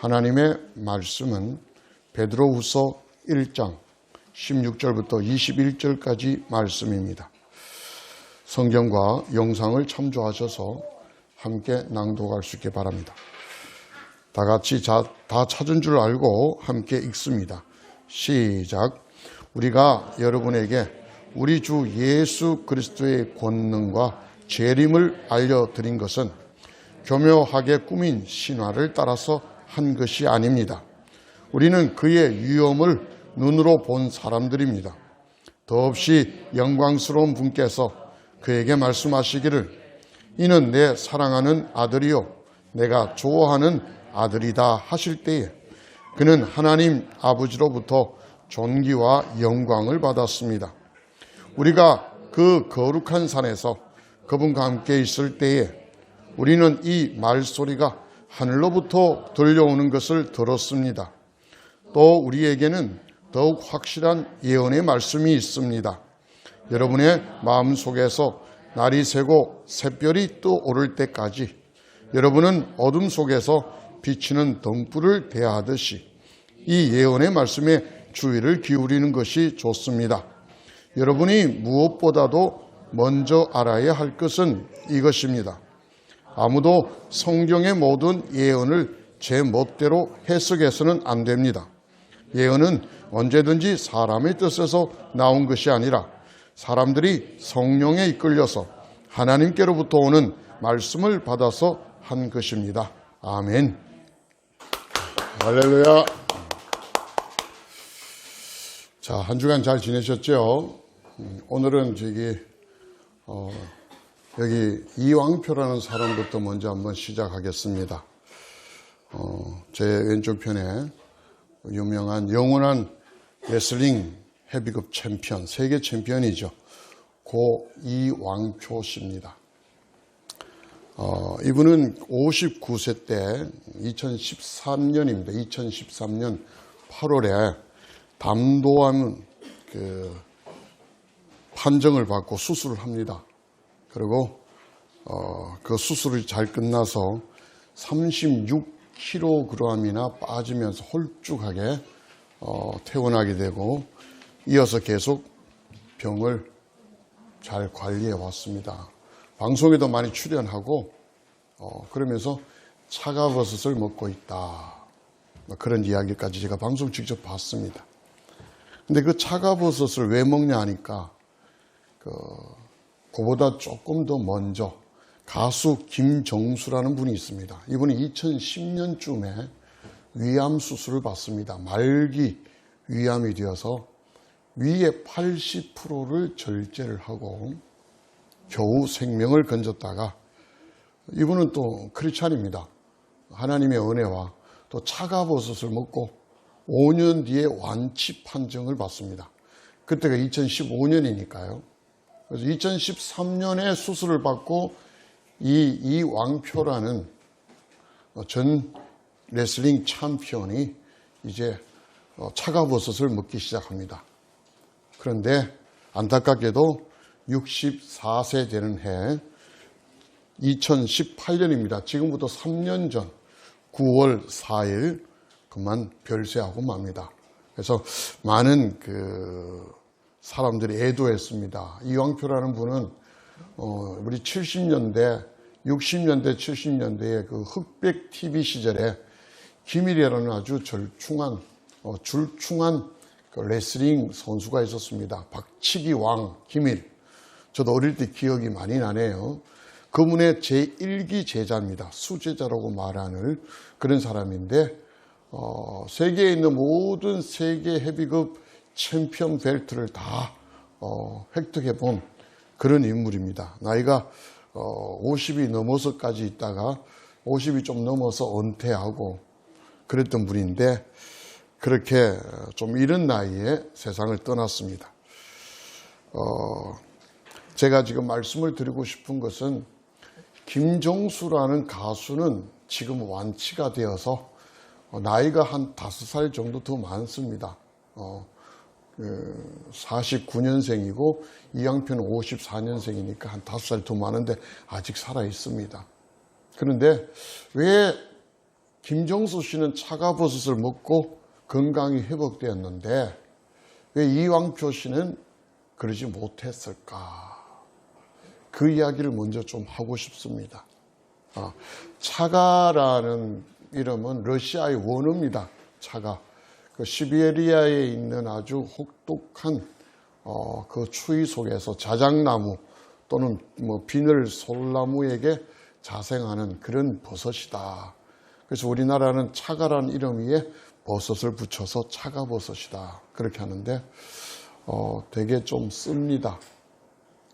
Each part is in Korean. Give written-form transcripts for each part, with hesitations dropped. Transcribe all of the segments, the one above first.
하나님의 말씀은 베드로후서 1장 16절부터 21절까지 말씀입니다. 성경과 영상을 참조하셔서 함께 낭독할 수 있게 바랍니다. 다 같이 다 찾은 줄 알고 함께 읽습니다. 시작. 우리가 여러분에게 우리 주 예수 그리스도의 권능과 재림을 알려드린 것은 교묘하게 꾸민 신화를 따라서 한 것이 아닙니다. 우리는 그의 위엄을 눈으로 본 사람들입니다. 더없이 영광스러운 분께서 그에게 말씀하시기를 이는 내 사랑하는 아들이요 내가 좋아하는 아들이다 하실 때에 그는 하나님 아버지로부터 존귀와 영광을 받았습니다. 우리가 그 거룩한 산에서 그분과 함께 있을 때에 우리는 이 말소리가 하늘로부터 들려오는 것을 들었습니다. 또 우리에게는 더욱 확실한 예언의 말씀이 있습니다. 여러분의 마음속에서 날이 새고 샛별이 또 오를 때까지 여러분은 어둠 속에서 비치는 등불을 대하듯이 이 예언의 말씀에 주의를 기울이는 것이 좋습니다. 여러분이 무엇보다도 먼저 알아야 할 것은 이것입니다. 아무도 성경의 모든 예언을 제 멋대로 해석해서는 안 됩니다. 예언은 언제든지 사람의 뜻에서 나온 것이 아니라 사람들이 성령에 이끌려서 하나님께로부터 오는 말씀을 받아서 한 것입니다. 아멘. 할렐루야. 자, 한 주간 잘 지내셨죠? 오늘은 여기 이왕표라는 사람부터 먼저 한번 시작하겠습니다. 제 왼쪽 편에 유명한 영원한 레슬링 헤비급 챔피언, 세계 챔피언이죠. 고 이왕표 씨입니다. 이분은 59세 때 2013년입니다. 2013년 8월에 담도암 판정을 받고 수술을 합니다. 그리고 그 수술이 잘 끝나서 36kg이나 빠지면서 홀쭉하게 퇴원하게 되고 이어서 계속 병을 잘 관리해 왔습니다. 방송에도 많이 출연하고 그러면서 차가버섯을 먹고 있다. 그런 이야기까지 제가 방송 직접 봤습니다. 근데 그 차가버섯을 왜 먹냐 하니까 그보다 조금 더 먼저 가수 김정수라는 분이 있습니다. 이분이 2010년쯤에 위암 수술을 받습니다. 말기 위암이 되어서 위의 80%를 절제를 하고 겨우 생명을 건졌다가 이분은 또 크리스찬입니다. 하나님의 은혜와 또 차가버섯을 먹고 5년 뒤에 완치 판정을 받습니다. 그때가 2015년이니까요. 그래서 2013년에 수술을 받고 이왕표라는 전 레슬링 챔피언이 이제 차가버섯을 먹기 시작합니다. 그런데 안타깝게도 64세 되는 해 2018년입니다. 지금부터 3년 전 9월 4일 그만 별세하고 맙니다. 그래서 많은 사람들이 애도했습니다. 이왕표라는 분은 우리 70년대, 60년대, 70년대의 그 흑백 TV 시절에 김일이라는 아주 절충한 그 레슬링 선수가 있었습니다. 박치기 왕 김일. 저도 어릴 때 기억이 많이 나네요. 그분의 제1기 제자입니다. 수제자라고 말하는 그런 사람인데 세계에 있는 모든 세계 헤비급 챔피언 벨트를 다 획득해 본 그런 인물입니다. 나이가 50이 넘어서까지 있다가 50이 좀 넘어서 은퇴하고 그랬던 분인데 그렇게 좀 이른 나이에 세상을 떠났습니다. 제가 지금 말씀을 드리고 싶은 것은 김정수라는 가수는 지금 완치가 되어서 나이가 한 5살 정도 더 많습니다. 49년생이고 이왕표는 54년생이니까 한 5살 더 많은데 아직 살아 있습니다. 그런데 왜 김정수 씨는 차가버섯을 먹고 건강이 회복되었는데 왜 이왕표 씨는 그러지 못했을까? 그 이야기를 먼저 좀 하고 싶습니다. 차가라는 이름은 러시아의 원어입니다. 차가. 그 시베리아에 있는 아주 혹독한 그 추위 속에서 자작나무 또는 뭐 비늘 솔나무에게 자생하는 그런 버섯이다. 그래서 우리나라는 차가라는 이름 위에 버섯을 붙여서 차가버섯이다. 그렇게 하는데 되게 좀 씁니다.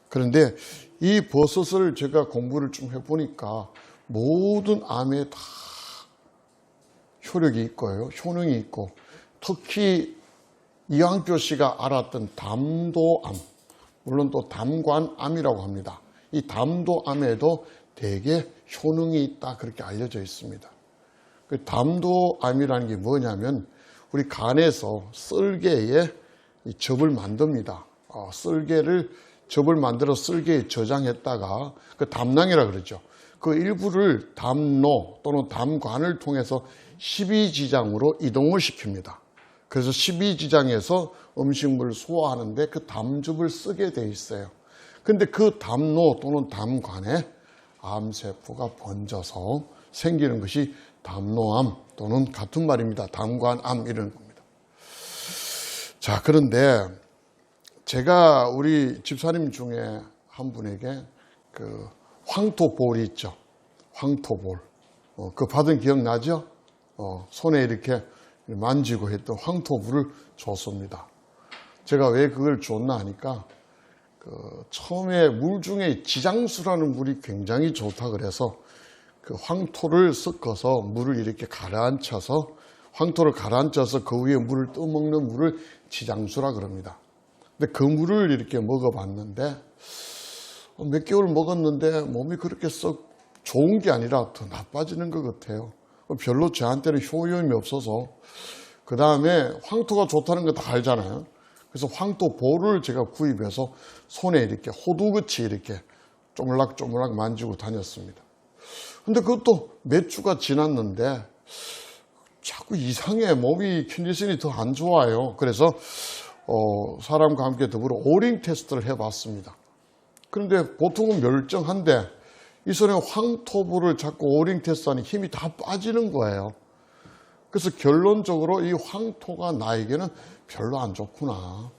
그런데 이 버섯을 제가 공부를 좀 해보니까 모든 암에 다 효력이 있고요. 효능이 있고 특히 이왕표 씨가 알았던 담도암, 물론 또 담관암이라고 합니다. 이 담도암에도 되게 효능이 있다 그렇게 알려져 있습니다. 그 담도암이라는 게 뭐냐면 우리 간에서 썰개에 즙을 만듭니다. 즙을 만들어 썰개에 저장했다가 그 담낭이라 그러죠. 그 일부를 담로 또는 담관을 통해서 십이지장으로 이동을 시킵니다. 그래서 십이지장에서 음식물을 소화하는데 그 담즙을 쓰게 돼 있어요. 근데 그 담로 또는 담관에 암세포가 번져서 생기는 것이 담로암 또는 같은 말입니다. 담관암 이런 겁니다. 자, 그런데 제가 우리 집사님 중에 한 분에게 그 황토볼이 있죠. 황토볼. 그 받은 기억나죠? 손에 이렇게 만지고 했던 황토볼을 줬습니다. 제가 왜 그걸 줬나 하니까 처음에 물 중에 지장수라는 물이 굉장히 좋다 그래서 그 황토를 섞어서 물을 이렇게 가라앉혀서 황토를 가라앉혀서 그 위에 물을 떠먹는 물을 지장수라 그럽니다. 근데 그 물을 이렇게 먹어봤는데 몇 개월 먹었는데 몸이 그렇게 썩 좋은 게 아니라 더 나빠지는 것 같아요. 별로 저한테는 효용이 없어서 그 다음에 황토가 좋다는 거 다 알잖아요. 그래서 황토볼을 제가 구입해서 손에 이렇게 호두같이 이렇게 쪼물락쪼물락 만지고 다녔습니다. 근데 그것도 몇 주가 지났는데 자꾸 이상해. 몸이 컨디션이 더 안 좋아요. 그래서 사람과 함께 더불어 오링 테스트를 해봤습니다. 그런데 보통은 멀쩡한데 이 손에 황토볼을 잡고 오링 테스트하니 힘이 다 빠지는 거예요. 그래서 결론적으로 이 황토가 나에게는 별로 안 좋구나.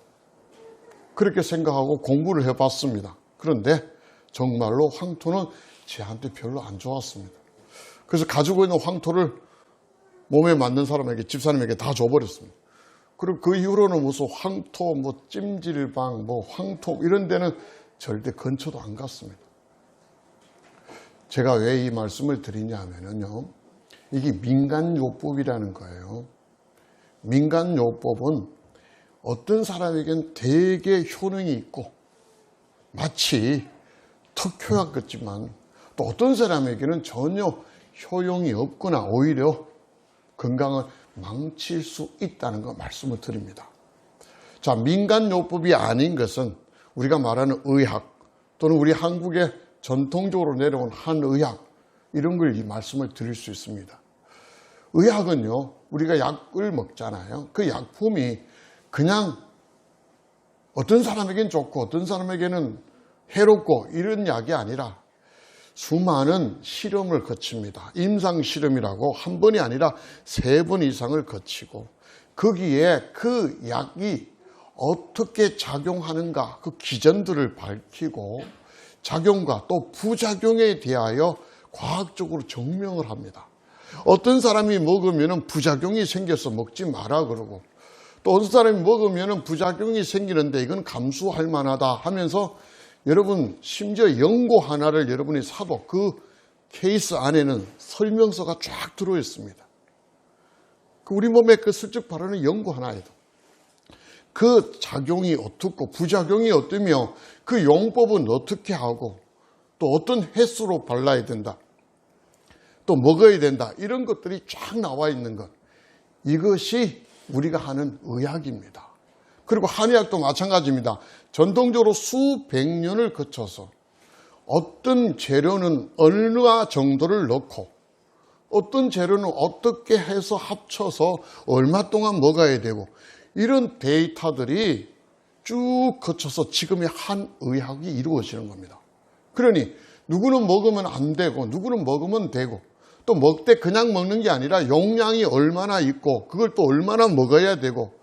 그렇게 생각하고 공부를 해봤습니다. 그런데 정말로 황토는 저한테 별로 안 좋았습니다. 그래서 가지고 있는 황토를 몸에 맞는 사람에게, 집사님에게 다 줘버렸습니다. 그리고 그 이후로는 무슨 황토, 찜질방, 황토 이런 데는 절대 근처도 안 갔습니다. 제가 왜 이 말씀을 드리냐 하면요. 이게 민간요법이라는 거예요. 민간요법은 어떤 사람에겐 되게 효능이 있고 마치 특효약 같지만 또 어떤 사람에게는 전혀 효용이 없거나 오히려 건강을 망칠 수 있다는 거 말씀을 드립니다. 자, 민간요법이 아닌 것은 우리가 말하는 의학 또는 우리 한국의 전통적으로 내려온 한의학 이런 걸 이 말씀을 드릴 수 있습니다. 의학은요, 우리가 약을 먹잖아요. 그 약품이 그냥 어떤 사람에게는 좋고 어떤 사람에게는 해롭고 이런 약이 아니라 수많은 실험을 거칩니다. 임상실험이라고 한 번이 아니라 3번 이상을 거치고 거기에 그 약이 어떻게 작용하는가 그 기전들을 밝히고 작용과 또 부작용에 대하여 과학적으로 증명을 합니다. 어떤 사람이 먹으면 부작용이 생겨서 먹지 마라 그러고 또 어떤 사람이 먹으면 부작용이 생기는데 이건 감수할 만하다 하면서 여러분 심지어 연고 하나를 여러분이 사도 그 케이스 안에는 설명서가 쫙 들어있습니다. 우리 몸에 그 슬쩍 바르는 연고 하나에도 그 작용이 어떻고 부작용이 어떠며 그 용법은 어떻게 하고 또 어떤 횟수로 발라야 된다. 또 먹어야 된다. 이런 것들이 쫙 나와 있는 것. 이것이 우리가 하는 의학입니다. 그리고 한의학도 마찬가지입니다. 전통적으로 수백 년을 거쳐서 어떤 재료는 어느 정도를 넣고 어떤 재료는 어떻게 해서 합쳐서 얼마 동안 먹어야 되고 이런 데이터들이 쭉 거쳐서 지금의 한 의학이 이루어지는 겁니다. 그러니 누구는 먹으면 안 되고 누구는 먹으면 되고 또 먹되 그냥 먹는 게 아니라 용량이 얼마나 있고 그걸 또 얼마나 먹어야 되고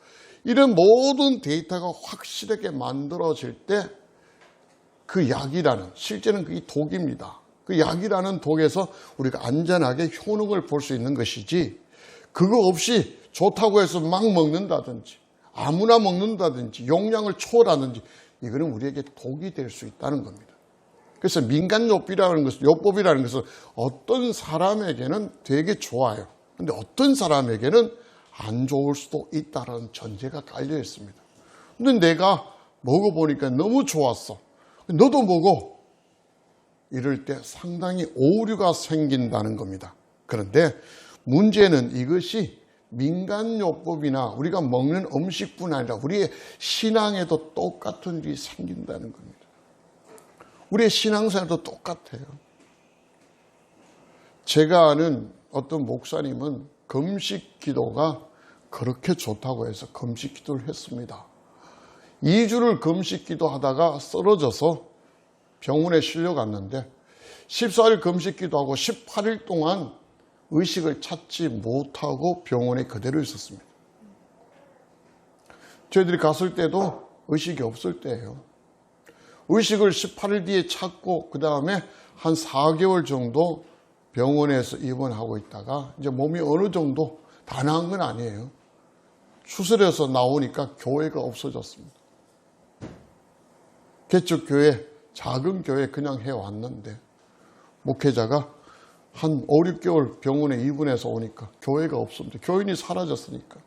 이런 모든 데이터가 확실하게 만들어질 때 그 약이라는, 실제는 그게 독입니다. 그 약이라는 독에서 우리가 안전하게 효능을 볼 수 있는 것이지 그거 없이 좋다고 해서 막 먹는다든지 아무나 먹는다든지 용량을 초월하든지 이거는 우리에게 독이 될 수 있다는 겁니다. 그래서 민간요법이라는 것은 어떤 사람에게는 되게 좋아요. 근데 어떤 사람에게는 안 좋을 수도 있다는 전제가 깔려 있습니다. 근데 내가 먹어보니까 너무 좋았어. 너도 먹어. 이럴 때 상당히 오류가 생긴다는 겁니다. 그런데 문제는 이것이 민간요법이나 우리가 먹는 음식뿐 아니라 우리의 신앙에도 똑같은 일이 생긴다는 겁니다. 우리의 신앙생활도 똑같아요. 제가 아는 어떤 목사님은 금식 기도가 그렇게 좋다고 해서 금식 기도를 했습니다. 2주를 금식 기도하다가 쓰러져서 병원에 실려갔는데 14일 금식 기도하고 18일 동안 의식을 찾지 못하고 병원에 그대로 있었습니다. 저희들이 갔을 때도 의식이 없을 때예요. 의식을 18일 뒤에 찾고 그 다음에 한 4개월 정도 병원에서 입원하고 있다가 이제 몸이 어느 정도 다 나은 건 아니에요. 수술해서 나오니까 교회가 없어졌습니다. 개척교회, 작은 교회 그냥 해왔는데 목회자가 한 5, 6개월 병원에 입원해서 오니까 교회가 없습니다. 교인이 사라졌으니까.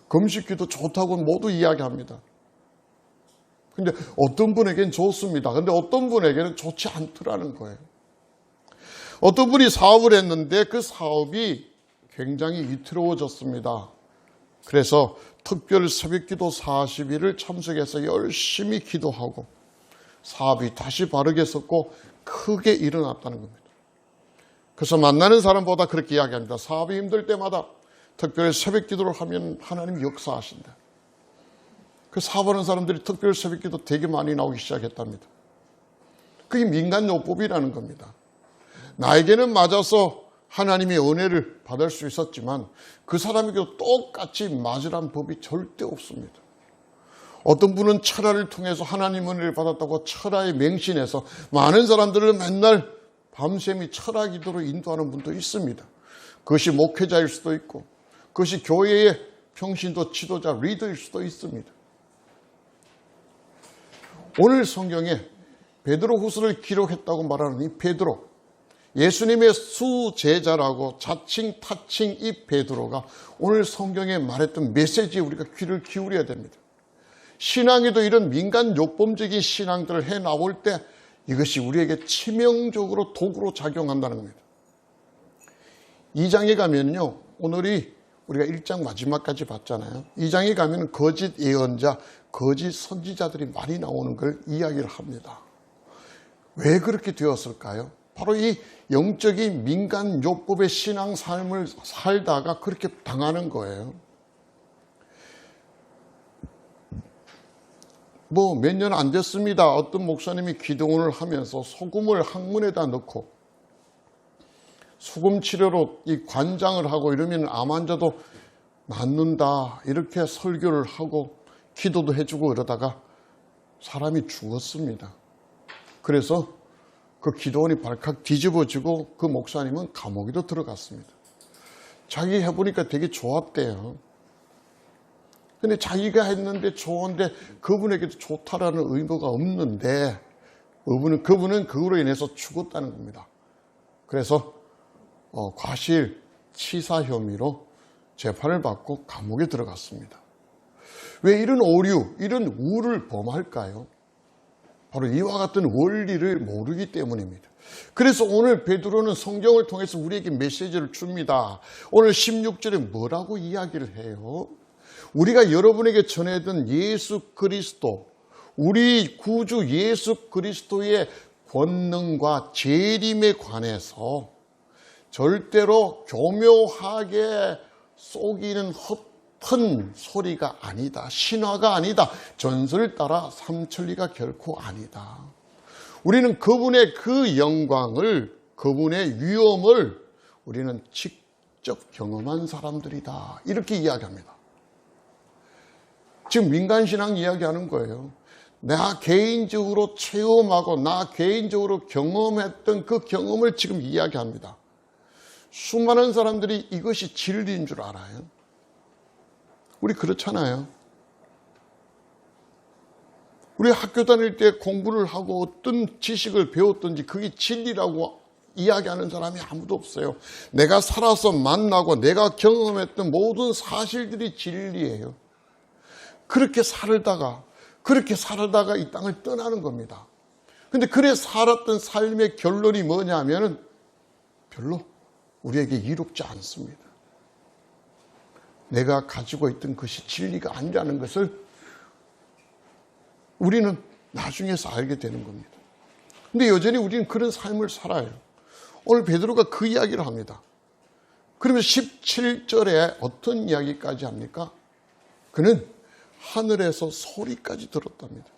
금식기도 좋다고 모두 이야기합니다. 근데 어떤 분에게는 좋습니다. 근데 어떤 분에게는 좋지 않더라는 거예요. 어떤 분이 사업을 했는데 그 사업이 굉장히 위태로워졌습니다. 그래서 특별 새벽기도 40일을 참석해서 열심히 기도하고 사업이 다시 바르게 섰고 크게 일어났다는 겁니다. 그래서 만나는 사람보다 그렇게 이야기합니다. 사업이 힘들 때마다 특별 새벽기도를 하면 하나님이 역사하신다. 그 사업하는 사람들이 특별 새벽기도 되게 많이 나오기 시작했답니다. 그게 민간요법이라는 겁니다. 나에게는 맞아서 하나님의 은혜를 받을 수 있었지만 그 사람에게도 똑같이 맞으란 법이 절대 없습니다. 어떤 분은 철야를 통해서 하나님 은혜를 받았다고 철야에 맹신해서 많은 사람들을 맨날 밤샘이 철야 기도로 인도하는 분도 있습니다. 그것이 목회자일 수도 있고 그것이 교회의 평신도 지도자 리더일 수도 있습니다. 오늘 성경에 베드로후서를 기록했다고 말하는 이 베드로, 예수님의 수제자라고 자칭 타칭 이 베드로가 오늘 성경에 말했던 메시지에 우리가 귀를 기울여야 됩니다. 신앙에도 이런 민간 요법적인 신앙들을 해 나올 때 이것이 우리에게 치명적으로 도구로 작용한다는 겁니다. 2장에 가면요, 오늘이 우리가 1장 마지막까지 봤잖아요. 2장에 가면 거짓 예언자, 거짓 선지자들이 많이 나오는 걸 이야기를 합니다. 왜 그렇게 되었을까요? 바로 이 영적인 민간 요법의 신앙 삶을 살다가 그렇게 당하는 거예요. 몇 년 안 됐습니다. 어떤 목사님이 기도원을 하면서 소금을 항문에다 넣고 수금 치료로 이 관장을 하고 이러면 암 환자도 낫는다 이렇게 설교를 하고 기도도 해주고 이러다가 사람이 죽었습니다. 그래서 그 기도원이 발칵 뒤집어지고 그 목사님은 감옥에도 들어갔습니다. 자기 해보니까 되게 좋았대요. 근데 자기가 했는데 좋은데 그분에게도 좋다라는 의무가 없는데 그분은 그거로 인해서 죽었다는 겁니다. 그래서 과실 치사 혐의로 재판을 받고 감옥에 들어갔습니다. 왜 이런 오류, 이런 우를 범할까요? 바로 이와 같은 원리를 모르기 때문입니다. 그래서 오늘 베드로는 성경을 통해서 우리에게 메시지를 줍니다. 오늘 16절에 뭐라고 이야기를 해요? 우리가 여러분에게 전해든 예수 그리스도, 우리 구주 예수 그리스도의 권능과 재림에 관해서 절대로 교묘하게 속이는 헛된 소리가 아니다. 신화가 아니다. 전설을 따라 삼천리가 결코 아니다. 우리는 그분의 그 영광을, 그분의 위엄을 우리는 직접 경험한 사람들이다. 이렇게 이야기합니다. 지금 민간신앙 이야기하는 거예요. 나 개인적으로 체험하고 나 개인적으로 경험했던 그 경험을 지금 이야기합니다. 수많은 사람들이 이것이 진리인 줄 알아요. 우리 그렇잖아요. 우리 학교 다닐 때 공부를 하고 어떤 지식을 배웠든지 그게 진리라고 이야기하는 사람이 아무도 없어요. 내가 살아서 만나고 내가 경험했던 모든 사실들이 진리예요. 그렇게 살다가 이 땅을 떠나는 겁니다. 근데 그래 살았던 삶의 결론이 뭐냐면은 별로 우리에게 이롭지 않습니다. 내가 가지고 있던 것이 진리가 아니라는 것을 우리는 나중에서 알게 되는 겁니다. 근데 여전히 우리는 그런 삶을 살아요. 오늘 베드로가 그 이야기를 합니다. 그러면 17절에 어떤 이야기까지 합니까? 그는 하늘에서 소리까지 들었답니다.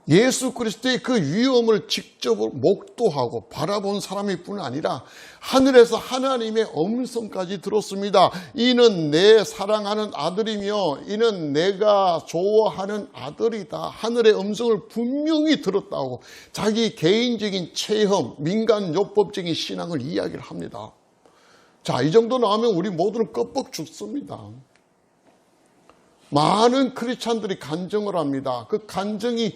예수 그리스도의 그 위엄을 직접 목도하고 바라본 사람일 뿐 아니라 하늘에서 하나님의 음성까지 들었습니다. 이는 내 사랑하는 아들이며 이는 내가 좋아하는 아들이다. 하늘의 음성을 분명히 들었다고 자기 개인적인 체험, 민간요법적인 신앙을 이야기를 합니다. 자, 이 정도 나오면 우리 모두는 껍벅 죽습니다. 많은 크리스찬들이 간증을 합니다. 그 간증이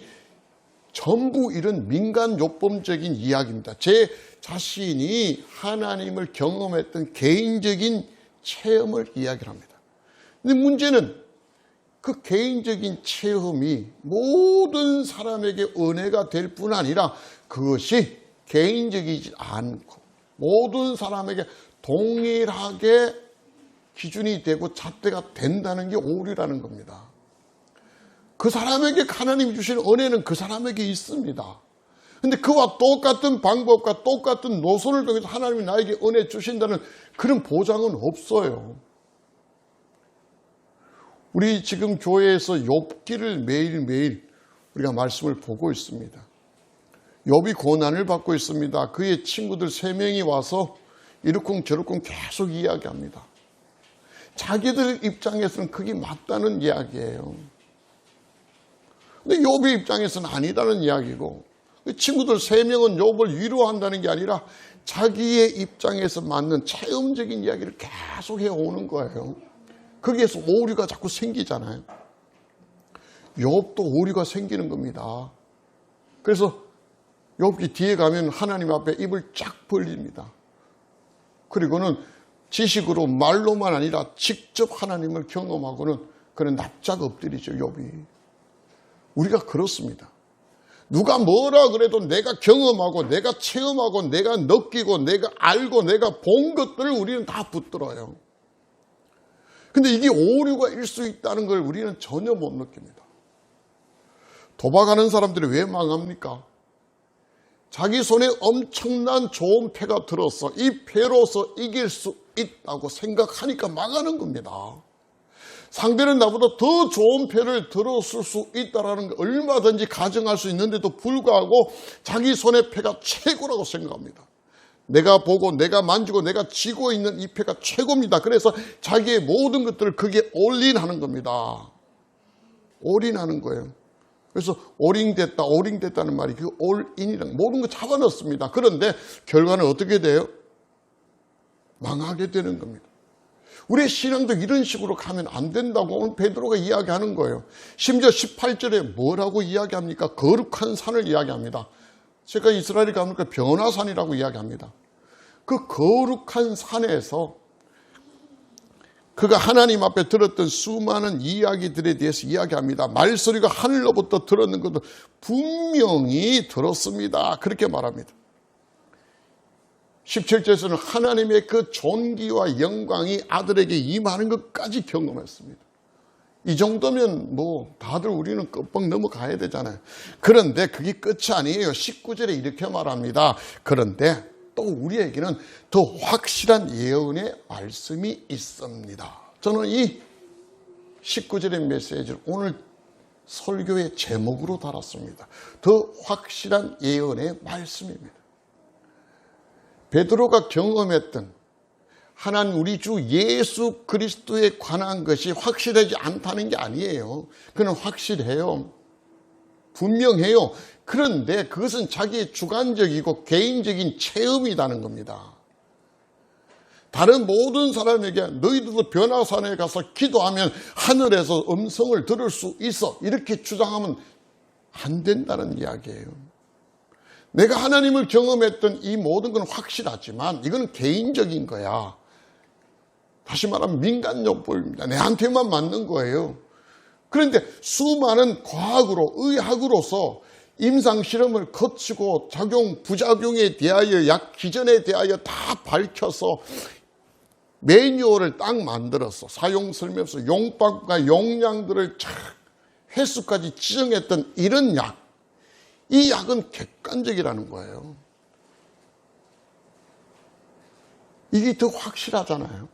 전부 이런 민간요법적인 이야기입니다. 제 자신이 하나님을 경험했던 개인적인 체험을 이야기를 합니다. 근데 문제는 그 개인적인 체험이 모든 사람에게 은혜가 될 뿐 아니라 그것이 개인적이지 않고 모든 사람에게 동일하게 기준이 되고 잣대가 된다는 게 오류라는 겁니다. 그 사람에게 하나님이 주시는 은혜는 그 사람에게 있습니다. 그런데 그와 똑같은 방법과 똑같은 노선을 통해서 하나님이 나에게 은혜 주신다는 그런 보장은 없어요. 우리 지금 교회에서 욥기를 매일매일 우리가 말씀을 보고 있습니다. 욥이 고난을 받고 있습니다. 그의 친구들 3명이 와서 이러쿵저러쿵 계속 이야기합니다. 자기들 입장에서는 그게 맞다는 이야기예요. 근데 욥의 입장에서는 아니다는 이야기고 친구들 3명은 욥을 위로한다는 게 아니라 자기의 입장에서 맞는 체험적인 이야기를 계속 해오는 거예요. 거기에서 오류가 자꾸 생기잖아요. 욥도 오류가 생기는 겁니다. 그래서 욥기 뒤에 가면 하나님 앞에 입을 쫙 벌립니다. 그리고는 지식으로 말로만 아니라 직접 하나님을 경험하고는 그는 납작 엎드리죠. 욥이. 우리가 그렇습니다. 누가 뭐라 그래도 내가 경험하고 내가 체험하고 내가 느끼고 내가 알고 내가 본 것들을 우리는 다 붙들어요. 근데 이게 오류가 일 수 있다는 걸 우리는 전혀 못 느낍니다. 도박하는 사람들이 왜 망합니까? 자기 손에 엄청난 좋은 패가 들어서 이 패로서 이길 수 있다고 생각하니까 망하는 겁니다. 상대는 나보다 더 좋은 패를 들었을 수 있다는 걸 얼마든지 가정할 수 있는데도 불구하고 자기 손의 패가 최고라고 생각합니다. 내가 보고 내가 만지고 내가 쥐고 있는 이 패가 최고입니다. 그래서 자기의 모든 것들을 거기에 올인하는 겁니다. 올인하는 거예요. 그래서 올인됐다는 말이 그 올인이랑 모든 거 잡아넣습니다. 그런데 결과는 어떻게 돼요? 망하게 되는 겁니다. 우리의 신앙도 이런 식으로 가면 안 된다고 오늘 베드로가 이야기하는 거예요. 심지어 18절에 뭐라고 이야기합니까? 거룩한 산을 이야기합니다. 제가 이스라엘에 가니까 변화산이라고 이야기합니다. 그 거룩한 산에서 그가 하나님 앞에 들었던 수많은 이야기들에 대해서 이야기합니다. 말소리가 하늘로부터 들었는 것도 분명히 들었습니다. 그렇게 말합니다. 17절에서는 하나님의 그 존귀와 영광이 아들에게 임하는 것까지 경험했습니다. 이 정도면 뭐 다들 우리는 껍벅 넘어가야 되잖아요. 그런데 그게 끝이 아니에요. 19절에 이렇게 말합니다. 그런데 또 우리에게는 더 확실한 예언의 말씀이 있습니다. 저는 이 19절의 메시지를 오늘 설교의 제목으로 달았습니다. 더 확실한 예언의 말씀입니다. 베드로가 경험했던 하나님 우리 주 예수 그리스도에 관한 것이 확실하지 않다는 게 아니에요. 그는 확실해요. 분명해요. 그런데 그것은 자기의 주관적이고 개인적인 체험이라는 겁니다. 다른 모든 사람에게 너희들도 변화산에 가서 기도하면 하늘에서 음성을 들을 수 있어 이렇게 주장하면 안 된다는 이야기예요. 내가 하나님을 경험했던 이 모든 건 확실하지만 이건 개인적인 거야. 다시 말하면 민간요법입니다. 내한테만 맞는 거예요. 그런데 수많은 과학으로 의학으로서 임상실험을 거치고 작용 부작용에 대하여 약 기전에 대하여 다 밝혀서 매뉴얼을 딱 만들어서 사용 설명서 용법과 용량들을 횟수까지 지정했던 이런 약, 이 약은 객관적이라는 거예요. 이게 더 확실하잖아요.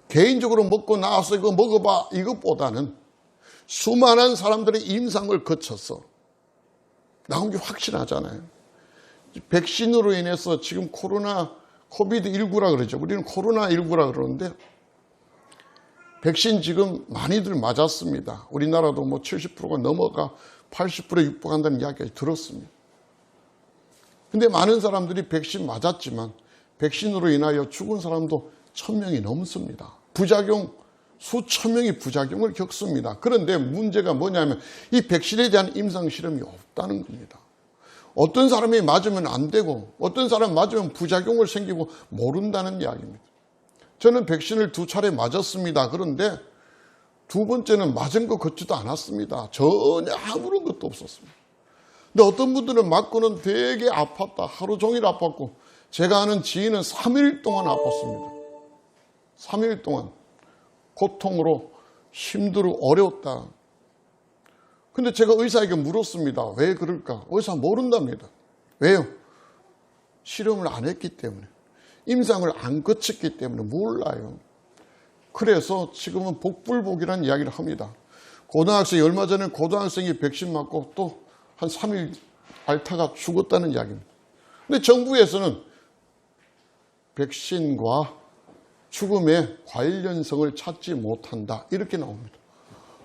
개인적으로 먹고 나와서 이거 먹어봐 이것보다는 수많은 사람들의 임상을 거쳐서 나온 게 확실하잖아요. 백신으로 인해서 지금 코비드19라 그러죠. 우리는 코로나19라 그러는데 백신 지금 많이들 맞았습니다. 우리나라도 뭐 70%가 넘어가 80%에 육박한다는 이야기를 들었습니다. 근데 많은 사람들이 백신 맞았지만 백신으로 인하여 죽은 사람도 1000명이 넘습니다. 부작용 수천 명이 부작용을 겪습니다. 그런데 문제가 뭐냐면 이 백신에 대한 임상실험이 없다는 겁니다. 어떤 사람이 맞으면 안 되고 어떤 사람 맞으면 부작용을 생기고 모른다는 이야기입니다. 저는 백신을 2차례 맞았습니다. 그런데 두 번째는 맞은 것 같지도 않았습니다. 전혀 아무런 것도 없었습니다. 근데 어떤 분들은 맞고는 되게 아팠다. 하루 종일 아팠고 제가 아는 지인은 3일 동안 아팠습니다. 3일 동안 고통으로 힘들고 어려웠다. 근데 제가 의사에게 물었습니다. 왜 그럴까? 의사 모른답니다. 왜요? 실험을 안 했기 때문에. 임상을 안 거쳤기 때문에 몰라요. 그래서 지금은 복불복이라는 이야기를 합니다. 고등학생이 얼마 전에 고등학생이 백신 맞고 또 한 3일 앓다가 죽었다는 이야기입니다. 근데 정부에서는 백신과 죽음의 관련성을 찾지 못한다. 이렇게 나옵니다.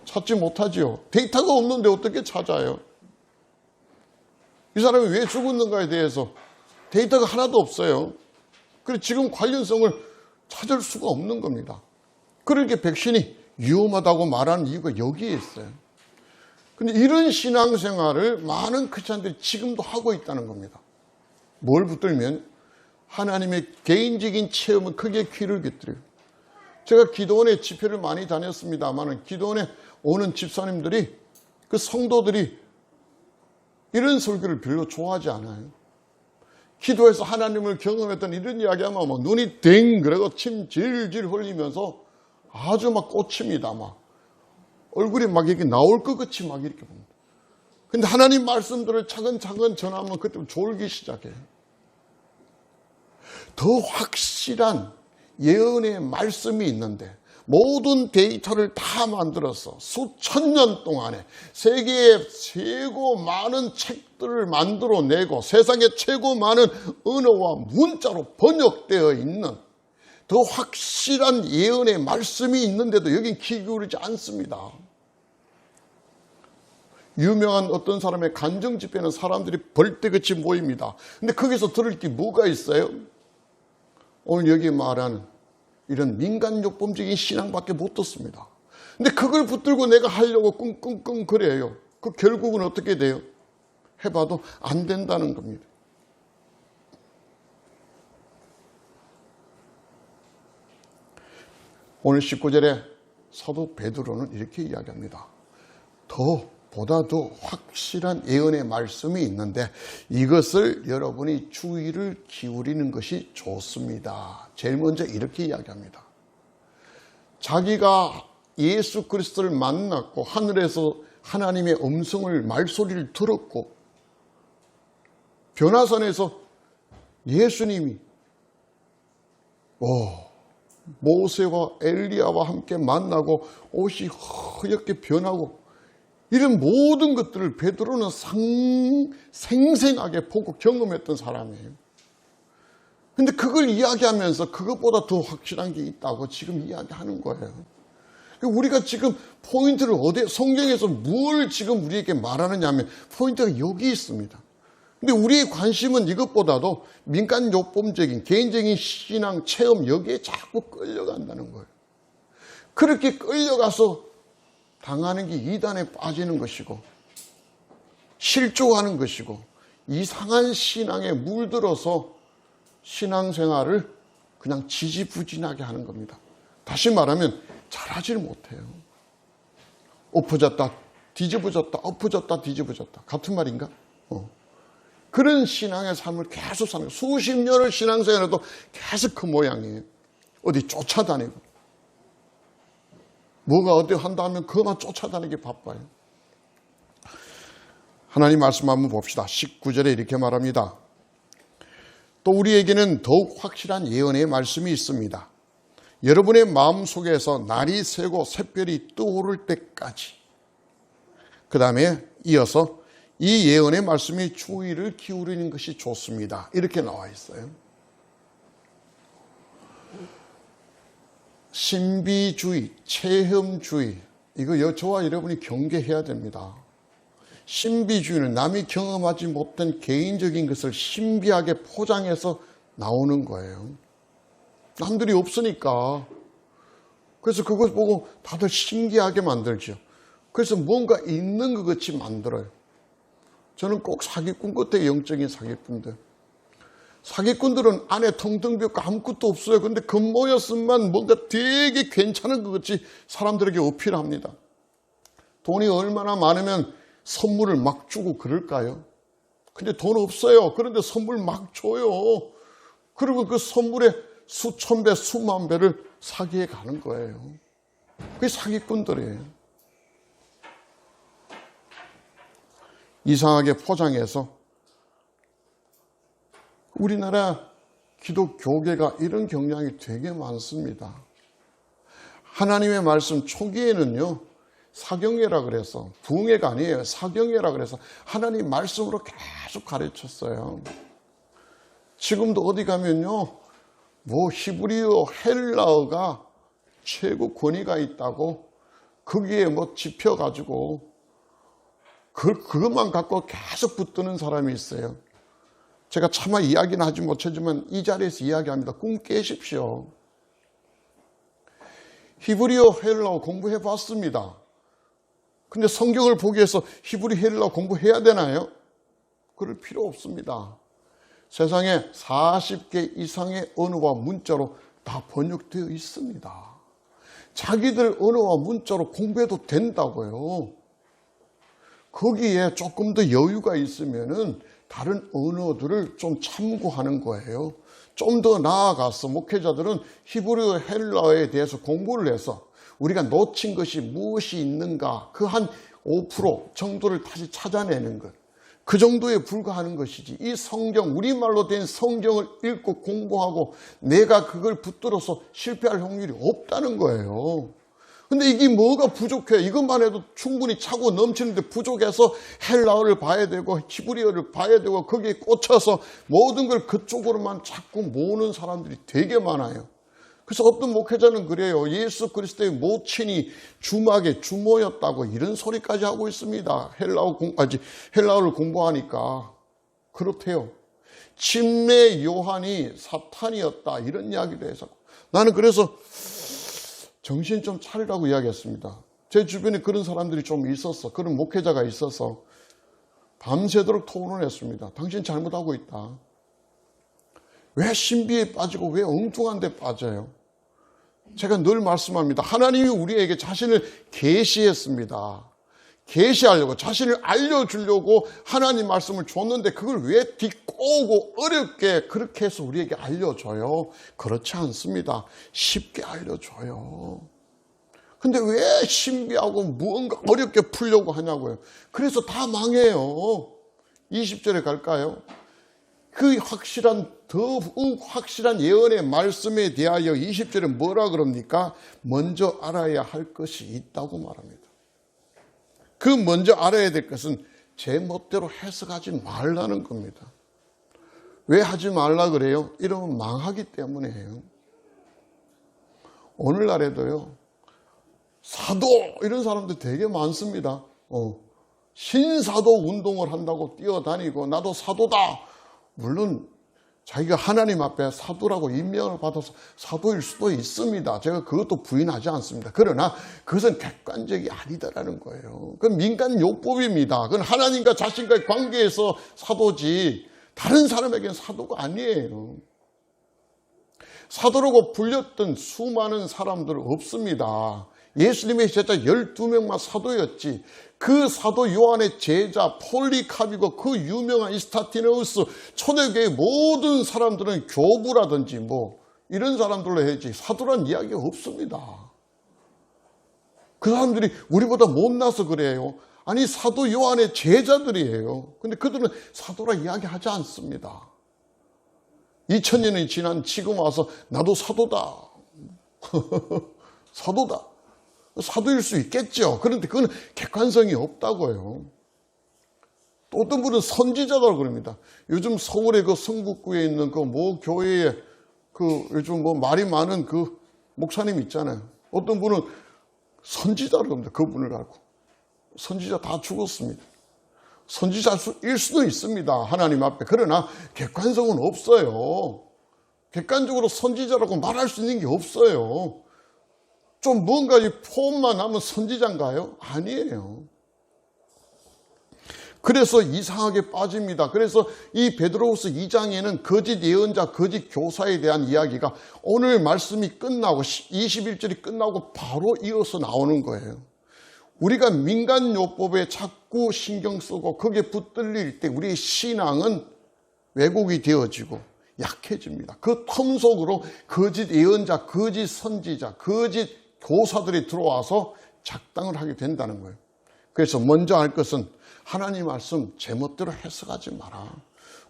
찾지 못하지요. 데이터가 없는데 어떻게 찾아요? 이 사람이 왜 죽었는가에 대해서 데이터가 하나도 없어요. 그래서 지금 관련성을 찾을 수가 없는 겁니다. 그렇게 백신이 위험하다고 말하는 이유가 여기에 있어요. 근데 이런 신앙생활을 많은 크리스찬들이 지금도 하고 있다는 겁니다. 뭘 붙들면 하나님의 개인적인 체험은 크게 귀를 기울여요. 제가 기도원에 집회를 많이 다녔습니다만 기도원에 오는 집사님들이 그 성도들이 이런 설교를 별로 좋아하지 않아요. 기도해서 하나님을 경험했던 이런 이야기하면 뭐 눈이 땡 그러고 침 질질 흘리면서 아주 막 꽂힙니다. 막 얼굴이 막 이렇게 나올 것 같이 막 이렇게 봅니다. 근데 하나님 말씀들을 차근차근 전하면 그때 졸기 시작해요. 더 확실한 예언의 말씀이 있는데 모든 데이터를 다 만들어서 수천 년 동안에 세계의 최고 많은 책들을 만들어내고 세상에 최고 많은 언어와 문자로 번역되어 있는 더 확실한 예언의 말씀이 있는데도 여긴 귀 기울이지 않습니다. 유명한 어떤 사람의 간증 집회는 사람들이 벌떼같이 모입니다. 근데 거기서 들을 게 뭐가 있어요? 오늘 여기 말하는 이런 민간요법적인 신앙밖에 못 듣습니다. 근데 그걸 붙들고 내가 하려고 끙끙끙 그래요. 그 결국은 어떻게 돼요? 해봐도 안 된다는 겁니다. 오늘 19절에 사도 베드로는 이렇게 이야기합니다. 보다 더 확실한 예언의 말씀이 있는데 이것을 여러분이 주의를 기울이는 것이 좋습니다. 제일 먼저 이렇게 이야기합니다. 자기가 예수 그리스도를 만났고 하늘에서 하나님의 음성을 말소리를 들었고 변화산에서 예수님이 모세와 엘리야와 함께 만나고 옷이 허옇게 변하고 이런 모든 것들을 베드로는 생생하게 보고 경험했던 사람이에요. 근데 그걸 이야기하면서 그것보다 더 확실한 게 있다고 지금 이야기하는 거예요. 우리가 지금 포인트를 성경에서 뭘 지금 우리에게 말하느냐 하면 포인트가 여기 있습니다. 근데 우리의 관심은 이것보다도 민간 요법적인 개인적인 신앙 체험 여기에 자꾸 끌려간다는 거예요. 그렇게 끌려가서 당하는 게 이단에 빠지는 것이고 실족하는 것이고 이상한 신앙에 물들어서 신앙생활을 그냥 지지부진하게 하는 겁니다. 다시 말하면 잘하지를 못해요. 엎어졌다 뒤집어졌다 엎어졌다 뒤집어졌다 같은 말인가? 그런 신앙의 삶을 계속 사는 거예요. 수십 년을 신앙생활해도 계속 그 모양이에요. 어디 쫓아다니고 뭐가 어디 한다 하면 그것만 쫓아다니기 바빠요. 하나님 말씀 한번 봅시다. 19절에 이렇게 말합니다. 또 우리에게는 더욱 확실한 예언의 말씀이 있습니다. 여러분의 마음속에서 날이 새고 샛별이 떠오를 때까지. 그 다음에 이어서 이 예언의 말씀이 주의를 기울이는 것이 좋습니다. 이렇게 나와 있어요. 신비주의, 체험주의, 이거 저와 여러분이 경계해야 됩니다. 신비주의는 남이 경험하지 못한 개인적인 것을 신비하게 포장해서 나오는 거예요. 남들이 없으니까. 그래서 그것 보고 다들 신기하게 만들죠. 그래서 뭔가 있는 것 같이 만들어요. 저는 꼭 사기꾼 같아요. 영적인 사기꾼들. 사기꾼들은 안에 텅텅 비었고 아무것도 없어요. 근데 겉모였으면 뭔가 되게 괜찮은 것 같이 사람들에게 어필합니다. 돈이 얼마나 많으면 선물을 막 주고 그럴까요? 근데 돈 없어요. 그런데 선물 막 줘요. 그리고 그 선물에 수천 배, 수만 배를 사기에 가는 거예요. 그게 사기꾼들이에요. 이상하게 포장해서 우리나라 기독교계가 이런 경향이 되게 많습니다. 하나님의 말씀 초기에는요, 사경예라 그래서, 부흥회가 아니에요. 사경예라 그래서 하나님 말씀으로 계속 가르쳤어요. 지금도 어디 가면요, 히브리어, 헬라어가 최고 권위가 있다고 거기에 짚혀가지고 그것만 갖고 계속 붙드는 사람이 있어요. 제가 차마 이야기는 하지 못하지만 이 자리에서 이야기합니다. 꿈 깨십시오. 히브리어, 헬라어 공부해 봤습니다. 근데 성경을 보기 위해서 히브리, 헬라어 공부해야 되나요? 그럴 필요 없습니다. 세상에 40개 이상의 언어와 문자로 다 번역되어 있습니다. 자기들 언어와 문자로 공부해도 된다고요. 거기에 조금 더 여유가 있으면은 다른 언어들을 좀 참고하는 거예요. 좀 더 나아가서 목회자들은 히브리어, 헬라어에 대해서 공부를 해서 우리가 놓친 것이 무엇이 있는가 그 한 5% 정도를 다시 찾아내는 것. 그 정도에 불과하는 것이지 이 성경, 우리말로 된 성경을 읽고 공부하고 내가 그걸 붙들어서 실패할 확률이 없다는 거예요. 근데 이게 뭐가 부족해? 이것만 해도 충분히 차고 넘치는데 부족해서 헬라어를 봐야 되고 히브리어를 봐야 되고 거기에 꽂혀서 모든 걸 그쪽으로만 자꾸 모으는 사람들이 되게 많아요. 그래서 어떤 목회자는 그래요. 예수 그리스도의 모친이 주막에 주모였다고 이런 소리까지 하고 있습니다. 헬라어를 공부하니까. 그렇대요. 침례 요한이 사탄이었다 이런 이야기도 해서 나는 그래서 정신 좀 차리라고 이야기했습니다. 제 주변에 그런 사람들이 좀 있었어. 그런 목회자가 있어서 밤새도록 토론을 했습니다. 당신 잘못하고 있다. 왜 신비에 빠지고 왜 엉뚱한 데 빠져요? 제가 늘 말씀합니다. 하나님이 우리에게 자신을 계시했습니다. 계시하려고 자신을 알려주려고 하나님 말씀을 줬는데 그걸 왜 뒷꼬고 어렵게 그렇게 해서 우리에게 알려줘요? 그렇지 않습니다. 쉽게 알려줘요. 근데 왜 신비하고 무언가 어렵게 풀려고 하냐고요. 그래서 다 망해요. 20절에 갈까요? 그 더욱 확실한 예언의 말씀에 대하여 20절에 뭐라 그럽니까? 먼저 알아야 할 것이 있다고 말합니다. 그 먼저 알아야 될 것은 제 멋대로 해석하지 말라는 겁니다. 왜 하지 말라 그래요? 이러면 망하기 때문에 해요. 오늘날에도요, 사도 이런 사람들 되게 많습니다. 신사도 운동을 한다고 뛰어다니고 나도 사도다. 물론 자기가 하나님 앞에 사도라고 임명을 받아서 사도일 수도 있습니다. 제가 그것도 부인하지 않습니다. 그러나 그것은 객관적이 아니다라는 거예요. 그건 민간 요법입니다. 그건 하나님과 자신과의 관계에서 사도지 다른 사람에게는 사도가 아니에요. 사도라고 불렸던 수많은 사람들 없습니다. 예수님의 제자 12명만 사도였지. 그 사도 요한의 제자 폴리카비고 그 유명한 이스타티누스, 초대교회의 모든 사람들은 교부라든지 뭐 이런 사람들로 해야지 사도란 이야기가 없습니다. 그 사람들이 우리보다 못나서 그래요. 아니 사도 요한의 제자들이에요. 근데 그들은 사도라 이야기하지 않습니다. 2000년이 지난 지금 와서 나도 사도다. 사도다. 사도일 수 있겠죠. 그런데 그건 객관성이 없다고요. 또 어떤 분은 선지자라고 그럽니다. 요즘 서울의 그 성북구에 있는 그 모 교회에 그 요즘 뭐 말이 많은 그 목사님 있잖아요. 어떤 분은 선지자라고 합니다. 그분을 알고. 선지자 다 죽었습니다. 선지자일 수도 있습니다. 하나님 앞에. 그러나 객관성은 없어요. 객관적으로 선지자라고 말할 수 있는 게 없어요. 좀 뭔가 이 폼만 하면 선지자인가요? 아니에요. 그래서 이상하게 빠집니다. 그래서 이 베드로후서 2장에는 거짓 예언자, 거짓 교사에 대한 이야기가 오늘 말씀이 끝나고 21절이 끝나고 바로 이어서 나오는 거예요. 우리가 민간요법에 자꾸 신경 쓰고 거기에 붙들릴 때 우리의 신앙은 왜곡이 되어지고 약해집니다. 그 텀 속으로 거짓 예언자, 거짓 선지자, 거짓 교사들이 들어와서 작당을 하게 된다는 거예요. 그래서 먼저 할 것은 하나님 말씀 제멋대로 해석하지 마라.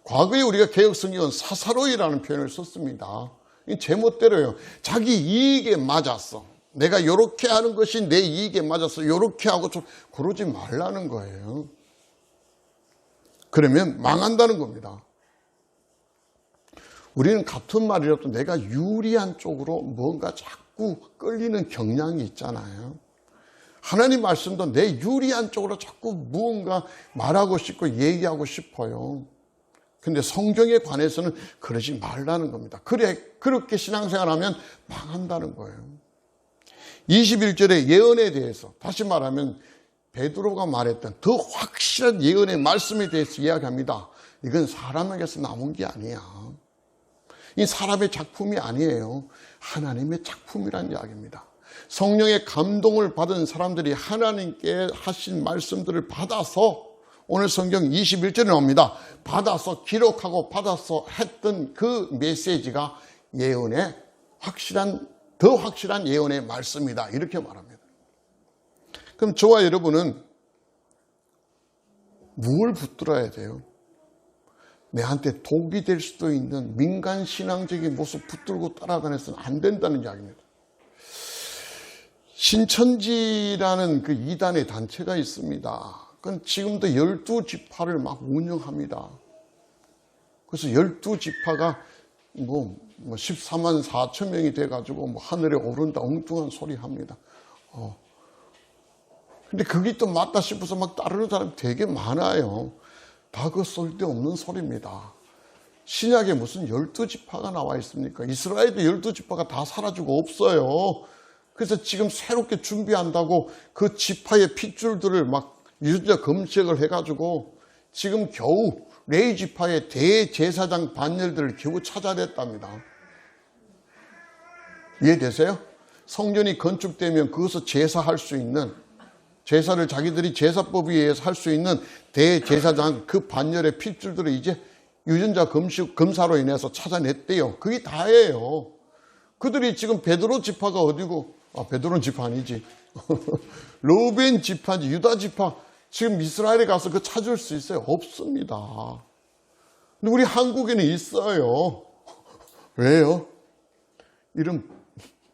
과거에 우리가 개혁성경은 사사로이라는 표현을 썼습니다. 제멋대로요. 자기 이익에 맞았어. 내가 이렇게 하는 것이 내 이익에 맞았어. 이렇게 하고 좀 그러지 말라는 거예요. 그러면 망한다는 겁니다. 우리는 같은 말이라도 내가 유리한 쪽으로 뭔가 자꾸 끌리는 경향이 있잖아요. 하나님 말씀도 내 유리한 쪽으로 자꾸 무언가 말하고 싶고 얘기하고 싶어요. 근데 성경에 관해서는 그러지 말라는 겁니다. 그렇게 신앙생활하면 망한다는 거예요. 21절의 예언에 대해서 다시 말하면 베드로가 말했던 더 확실한 예언의 말씀에 대해서 이야기합니다. 이건 사람에게서 나온 게 아니야. 이 사람의 작품이 아니에요. 하나님의 작품이란 이야기입니다. 성령의 감동을 받은 사람들이 하나님께 하신 말씀들을 받아서 오늘 성경 21절에 나옵니다. 받아서 기록하고 받아서 했던 그 메시지가 예언의 더 확실한 예언의 말씀이다. 이렇게 말합니다. 그럼 저와 여러분은 뭘 붙들어야 돼요? 내한테 독이 될 수도 있는 민간신앙적인 모습 붙들고 따라다녀서는 안 된다는 이야기입니다. 신천지라는 그 이단의 단체가 있습니다. 그건 지금도 12지파를 막 운영합니다. 그래서 12지파가 뭐 14만 4천 명이 돼가지고 뭐 하늘에 오른다 엉뚱한 소리 합니다. 근데 그게 또 맞다 싶어서 막 따르는 사람이 되게 많아요. 다 그 쓸데없는 소리입니다. 신약에 무슨 12지파가 나와 있습니까? 이스라엘도 12지파가 다 사라지고 없어요. 그래서 지금 새롭게 준비한다고 그 지파의 핏줄들을 막 유전자 검색을 해가지고 지금 겨우 레위 지파의 대제사장 반열들을 겨우 찾아냈답니다. 이해되세요? 성전이 건축되면 그것을 제사할 수 있는, 제사를 자기들이 제사법에 의해서 할 수 있는 대제사장 그 반열의 핏줄들을 이제 유전자 검사로 인해서 찾아냈대요. 그게 다예요. 그들이 지금 베드로 지파가 어디고, 베드로는 지파 아니지. 르우벤 지파지, 유다 지파. 지금 이스라엘에 가서 그 찾을 수 있어요? 없습니다. 근데 우리 한국에는 있어요. 왜요? 이런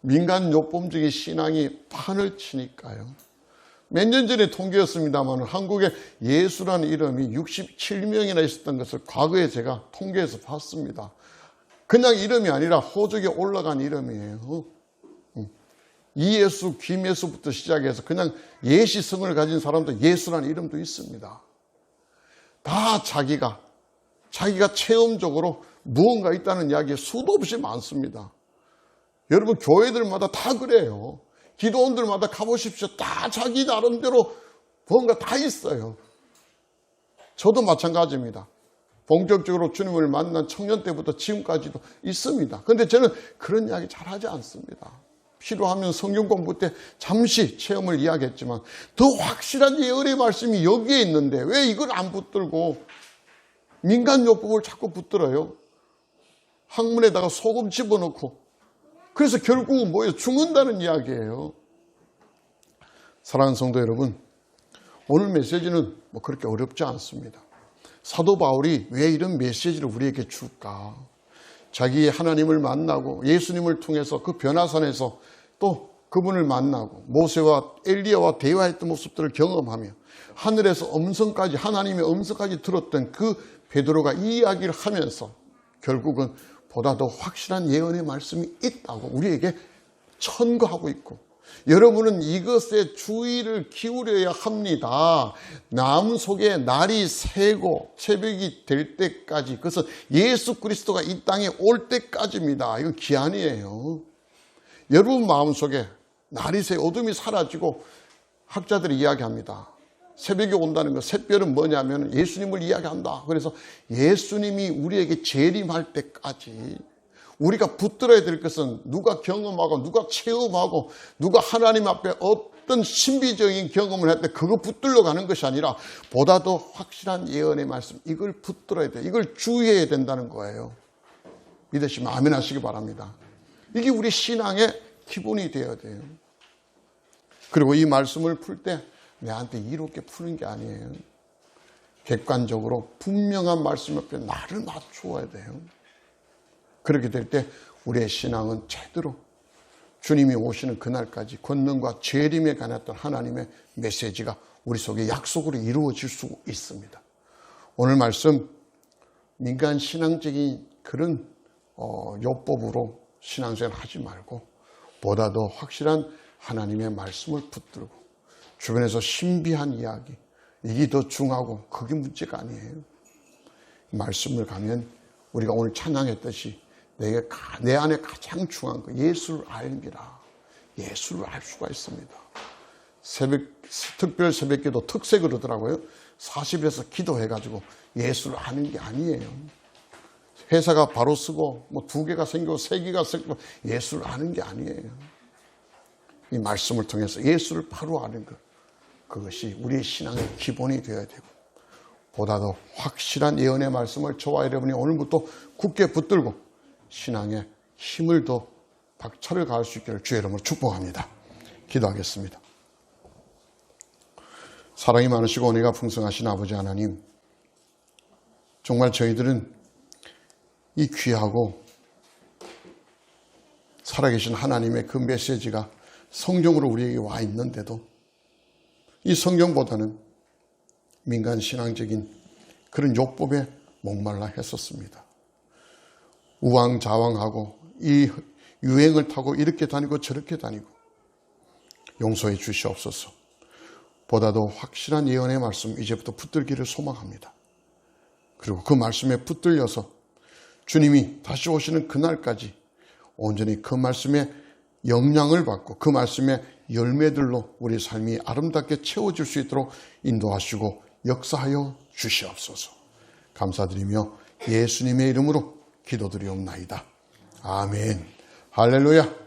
민간 요법적인 신앙이 판을 치니까요. 몇 년 전에 통계였습니다만 한국에 예수라는 이름이 67명이나 있었던 것을 과거에 제가 통계에서 봤습니다. 그냥 이름이 아니라 호적에 올라간 이름이에요. 이예수, 김예수부터 시작해서 그냥 예시성을 가진 사람도 예수라는 이름도 있습니다. 다 자기가 체험적으로 무언가 있다는 이야기가 수도 없이 많습니다. 여러분 교회들마다 다 그래요. 기도원들마다 가보십시오. 다 자기 나름대로 뭔가 다 있어요. 저도 마찬가지입니다. 본격적으로 주님을 만난 청년 때부터 지금까지도 있습니다. 그런데 저는 그런 이야기 잘 하지 않습니다. 필요하면 성경 공부 때 잠시 체험을 이야기했지만 더 확실한 예언의 말씀이 여기에 있는데 왜 이걸 안 붙들고 민간요법을 자꾸 붙들어요? 학문에다가 소금 집어넣고 그래서 결국은 뭐예요? 죽는다는 이야기예요. 사랑하는 성도 여러분, 오늘 메시지는 뭐 그렇게 어렵지 않습니다. 사도 바울이 왜 이런 메시지를 우리에게 줄까? 자기의 하나님을 만나고 예수님을 통해서 그 변화산에서 또 그분을 만나고 모세와 엘리야와 대화했던 모습들을 경험하며 하늘에서 음성까지 하나님의 음성까지 들었던 그 베드로가 이 이야기를 하면서 결국은 보다 더 확실한 예언의 말씀이 있다고 우리에게 천거하고 있고 여러분은 이것에 주의를 기울여야 합니다. 남 속에 날이 새고 새벽이 될 때까지 그것은 예수 그리스도가 이 땅에 올 때까지입니다. 이건 기한이에요. 여러분 마음속에 날이 새 어둠이 사라지고 학자들이 이야기합니다. 새벽이 온다는 것, 샛별은 뭐냐면 예수님을 이야기한다. 그래서 예수님이 우리에게 재림할 때까지 우리가 붙들어야 될 것은 누가 경험하고 누가 체험하고 누가 하나님 앞에 어떤 신비적인 경험을 할 때 그거 붙들러 가는 것이 아니라 보다 더 확실한 예언의 말씀, 이걸 붙들어야 돼. 이걸 주의해야 된다는 거예요. 믿으시면 아멘 하시기 바랍니다. 이게 우리 신앙의 기본이 되어야 돼요. 그리고 이 말씀을 풀 때 내한테 이롭게 푸는 게 아니에요. 객관적으로 분명한 말씀 옆에 나를 맞추어야 돼요. 그렇게 될 때 우리의 신앙은 제대로 주님이 오시는 그날까지 권능과 재림에 관했던 하나님의 메시지가 우리 속에 약속으로 이루어질 수 있습니다. 오늘 말씀 민간 신앙적인 그런 요법으로 신앙생활 하지 말고 보다 더 확실한 하나님의 말씀을 붙들고 주변에서 신비한 이야기 이게 더 중요하고 그게 문제가 아니에요. 말씀을 가면 우리가 오늘 찬양했듯이 내 안에 가장 중요한 거 예수를 알미라. 예수를 알 수가 있습니다. 특별 새벽기도 특세 그러더라고요. 40일에서 기도해가지고 예수를 아는 게 아니에요. 회사가 바로 쓰고 뭐 2개가 생기고 3개가 생기고 예수를 아는 게 아니에요. 이 말씀을 통해서 예수를 바로 아는 것, 그것이 우리의 신앙의 기본이 되어야 되고 보다 더 확실한 예언의 말씀을 저와 여러분이 오늘부터 굳게 붙들고 신앙에 힘을 더 박차를 가할 수 있기를 주의 이름으로 축복합니다. 기도하겠습니다. 사랑이 많으시고 은혜가 풍성하신 아버지 하나님, 정말 저희들은 이 귀하고 살아계신 하나님의 그 메시지가 성경으로 우리에게 와 있는데도 이 성경보다는 민간 신앙적인 그런 율법에 목말라 했었습니다. 우왕좌왕하고 이 유행을 타고 이렇게 다니고 저렇게 다니고 용서해 주시옵소서. 보다도 확실한 예언의 말씀 이제부터 붙들기를 소망합니다. 그리고 그 말씀에 붙들려서 주님이 다시 오시는 그날까지 온전히 그 말씀의 영향을 받고 그 말씀의 열매들로 우리 삶이 아름답게 채워질 수 있도록 인도하시고 역사하여 주시옵소서. 감사드리며 예수님의 이름으로 기도드리옵나이다. 아멘. 할렐루야.